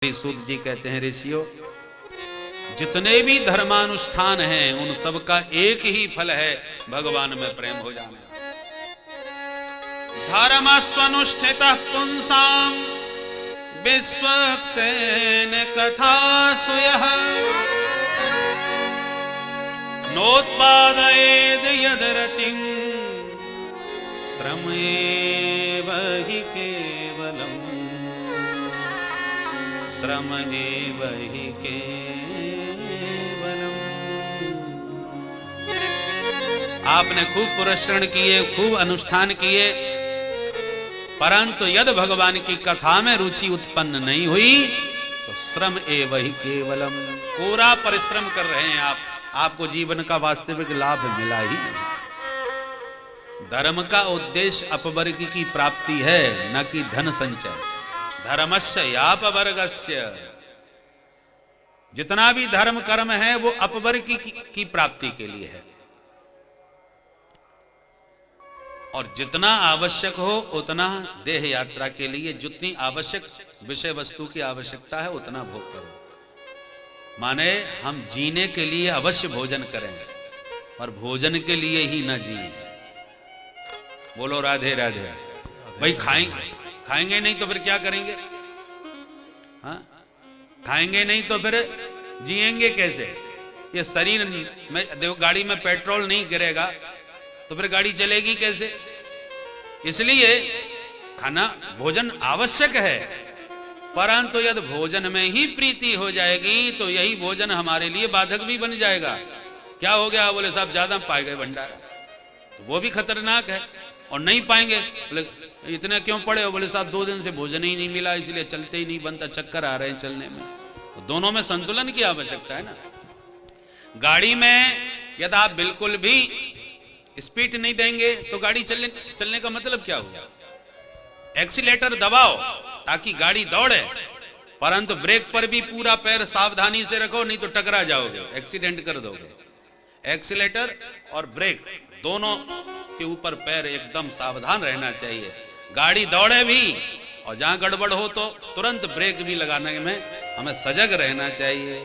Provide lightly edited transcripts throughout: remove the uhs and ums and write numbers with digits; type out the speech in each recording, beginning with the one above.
सूत जी कहते हैं, ऋषियों, जितने भी धर्मानुष्ठान हैं उन सब का एक ही फल है, भगवान में प्रेम हो जाना। धर्मस्वनुष्ठितः पुंसाम विश्वक्सेन कथासु यः नोत्पादयेद् यद्रतिं श्रमेव हि केवलम् श्रम एव हि केवलम्। आपने खूब पुरस्करण किए, खूब अनुष्ठान किए, परंतु यदि भगवान की कथा में रुचि उत्पन्न नहीं हुई तो श्रम एव हि केवलम, पूरा परिश्रम कर रहे हैं आप, आपको जीवन का वास्तविक लाभ मिला ही नहीं। धर्म का उद्देश्य अपवर्ग की प्राप्ति है, न कि धन संचय। धर्मस्य यापवर्गस्य, जितना भी धर्म कर्म है वो अपवर्ग की प्राप्ति के लिए है, और जितना आवश्यक हो उतना देह यात्रा के लिए, जितनी आवश्यक विषय वस्तु की आवश्यकता है उतना भोग करो। माने हम जीने के लिए अवश्य भोजन करें और भोजन के लिए ही न जिए। बोलो राधे राधे। भाई खाएंगे नहीं तो फिर क्या करेंगे? हाँ, खाएंगे नहीं तो फिर जिएंगे कैसे? ये शरीर में, देखो गाड़ी में पेट्रोल नहीं गिरेगा तो फिर गाड़ी चलेगी कैसे? इसलिए खाना भोजन आवश्यक है, परंतु यदि भोजन में ही प्रीति हो जाएगी तो यही भोजन हमारे लिए बाधक भी बन जाएगा। क्या हो गया? बोले साहब ज्यादा पाए गए भंडारा, तो वो भी खतरनाक है। और नहीं पाएंगे, बोले इतने क्यों पड़े हो? बोले साहब 2 दिन से भोजन ही नहीं मिला, इसलिए चलते ही नहीं बनता, चक्कर आ रहे हैं चलने में। तो दोनों में संतुलन की आवश्यकता है ना। गाड़ी में यदि आप बिल्कुल भी स्पीड नहीं देंगे तो गाड़ी चलने का मतलब क्या हुआ? एक्सीलेटर दबाओ ताकि गाड़ी दौड़े, परंतु ब्रेक पर भी पूरा पैर सावधानी से रखो, नहीं तो टकरा जाओगे, एक्सीडेंट कर दोगे। एक्सीलेटर और ब्रेक दोनों के ऊपर पैर एकदम सावधान रहना चाहिए। गाड़ी दौड़े भी और जहां गड़बड़ हो तो तुरंत ब्रेक भी लगाने में हमें सजग रहना चाहिए।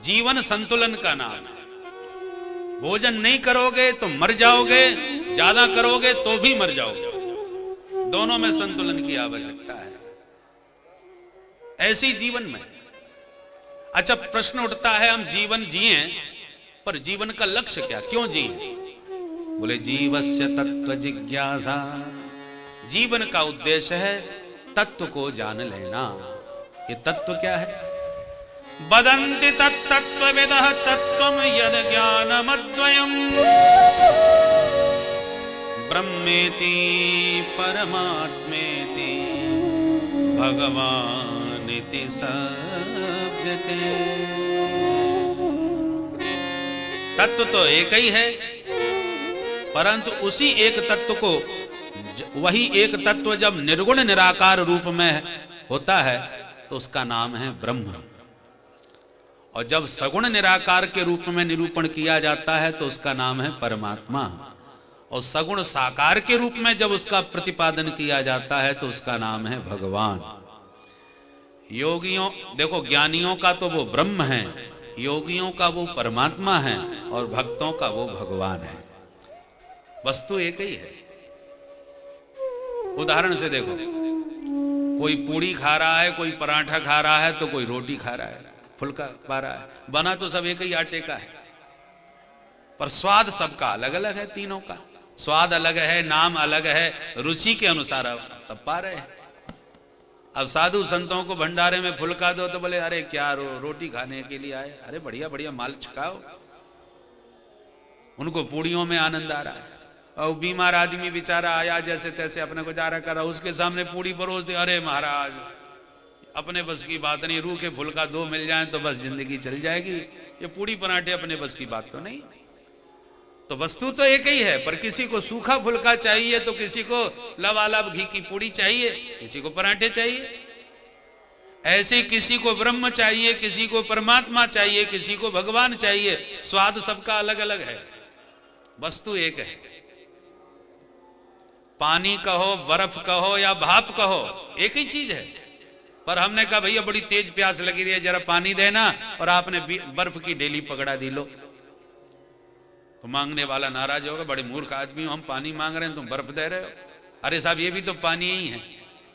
जीवन संतुलन का नाम है। भोजन नहीं करोगे तो मर जाओगे, ज्यादा करोगे तो भी मर जाओगे। दोनों में संतुलन की आवश्यकता है, ऐसी जीवन में। अच्छा, प्रश्न उठता है हम जीवन जिए, पर जीवन का लक्ष्य क्या? क्यों जिए? बोले जीवस्य तत्व जिज्ञासा, जीवन का उद्देश्य है तत्व को जान लेना। ये तत्व क्या है? वदन्ति तत्तत्त्वविदः तत्त्वं यद् ज्ञानमद्वयम् ब्रह्मेति परमात्मेति भगवानिति सव्यते। तत्व तो एक ही है, परंतु उसी एक तत्व को, वही एक तत्व जब निर्गुण निराकार रूप में होता है तो उसका नाम है ब्रह्म, और जब सगुण निराकार के रूप में निरूपण किया जाता है तो उसका नाम है परमात्मा, और सगुण साकार के रूप में जब उसका प्रतिपादन किया जाता है तो उसका नाम है भगवान। योगियों, देखो ज्ञानियों का तो वो ब्रह्म है, योगियों का वो परमात्मा है, और भक्तों का वो भगवान है। वस्तु एक ही है। उदाहरण से देखो, कोई पूड़ी खा रहा है, कोई पराठा खा रहा है, तो कोई रोटी खा रहा है, फुल्का खा रहा है। बना तो सब एक ही आटे का है, पर स्वाद सबका अलग अलग है। तीनों का स्वाद अलग है, नाम अलग है, रुचि के अनुसार सब पा रहे हैं। अब साधु संतों को भंडारे में फुल्का दो तो बोले अरे क्या रोटी खाने के लिए आए? अरे बढ़िया बढ़िया माल छकाओ। उनको पूड़ियों में आनंद आ रहा है, और बीमार आदमी बेचारा आया जैसे तैसे अपने गुजारा कर रहा, उसके सामने पूड़ी परोस दे, अरे महाराज अपने बस की बात नहीं, रूखे फुल्का 2 मिल जाए तो बस जिंदगी चल जाएगी। ये पूड़ी पराठे अपने बस की बात तो नहीं। तो वस्तु तो एक ही है, पर किसी को सूखा फुल्का चाहिए तो किसी को लबालब घी की पूड़ी चाहिए, किसी को पराठे चाहिए। ऐसे किसी को ब्रह्म चाहिए, किसी को परमात्मा चाहिए, किसी को भगवान चाहिए। स्वाद सबका अलग अलग है, वस्तु एक है। पानी कहो, बर्फ कहो या भाप कहो, एक ही चीज है। पर हमने कहा भैया बड़ी तेज प्यास लगी रही है, जरा पानी देना, और आपने बर्फ की डेली पकड़ा दी लो। तो मांगने वाला नाराज होगा, बड़े मूर्ख आदमी हो, हम पानी मांग रहे हैं तुम बर्फ दे रहे हो। अरे साहब ये भी तो पानी ही है।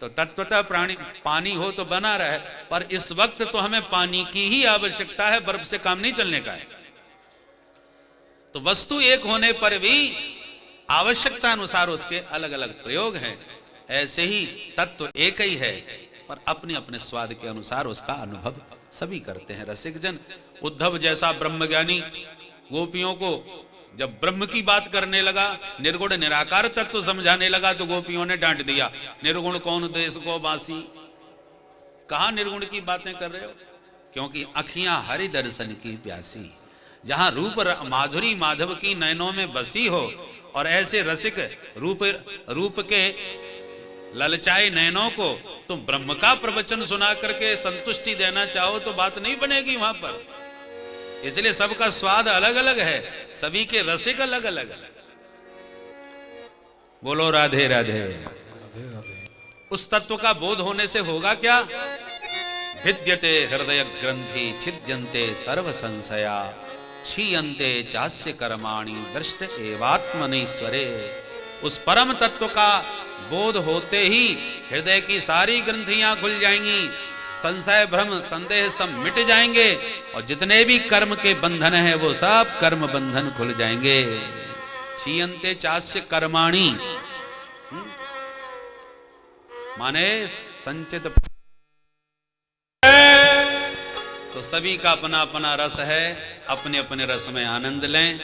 तो तत्वतः प्राणी पानी हो तो बना रहे, पर इस वक्त तो हमें पानी की ही आवश्यकता है, बर्फ से काम नहीं चलने का है। तो वस्तु एक होने पर भी आवश्यकता अनुसार उसके अलग अलग प्रयोग हैं। ऐसे ही तत्व एक ही है, पर अपने अपने स्वाद के अनुसार उसका अनुभव सभी करते हैं रसिक जन। उद्धव जैसा ब्रह्मज्ञानी गोपियों को जब ब्रह्म की बात करने लगा, निर्गुण निराकार तत्व समझाने लगा, तो गोपियों ने डांट दिया, निर्गुण कौन देश को बासी, कहां निर्गुण की बातें कर रहे हो। क्योंकि अखियां हरि दर्शन की प्यासी, जहां रूप माधुरी माधव की नयनों में बसी हो, और ऐसे रसिक रूप के ललचाए नयनों को तुम ब्रह्म का प्रवचन सुना करके संतुष्टि देना चाहो तो बात नहीं बनेगी वहां पर। इसलिए सबका स्वाद अलग अलग है, सभी के रसिक अलग अलग है। बोलो राधे राधे। उस तत्व का बोध होने से होगा क्या? भिद्यते हृदय ग्रंथि छिद्यन्ते सर्व संशया क्षीयन्ते चास्य कर्माणि दृष्ट एवात्मनीश्वरे। उस परम तत्व का बोध होते ही हृदय की सारी ग्रंथियां खुल जाएंगी, संशय भ्रम संदेह सब मिट जाएंगे, और जितने भी कर्म के बंधन हैं वो सब कर्म बंधन खुल जाएंगे। क्षीयन्ते चास्य कर्माणि माने संचित। तो सभी का अपना अपना रस है, अपने अपने रस में आनंद लें।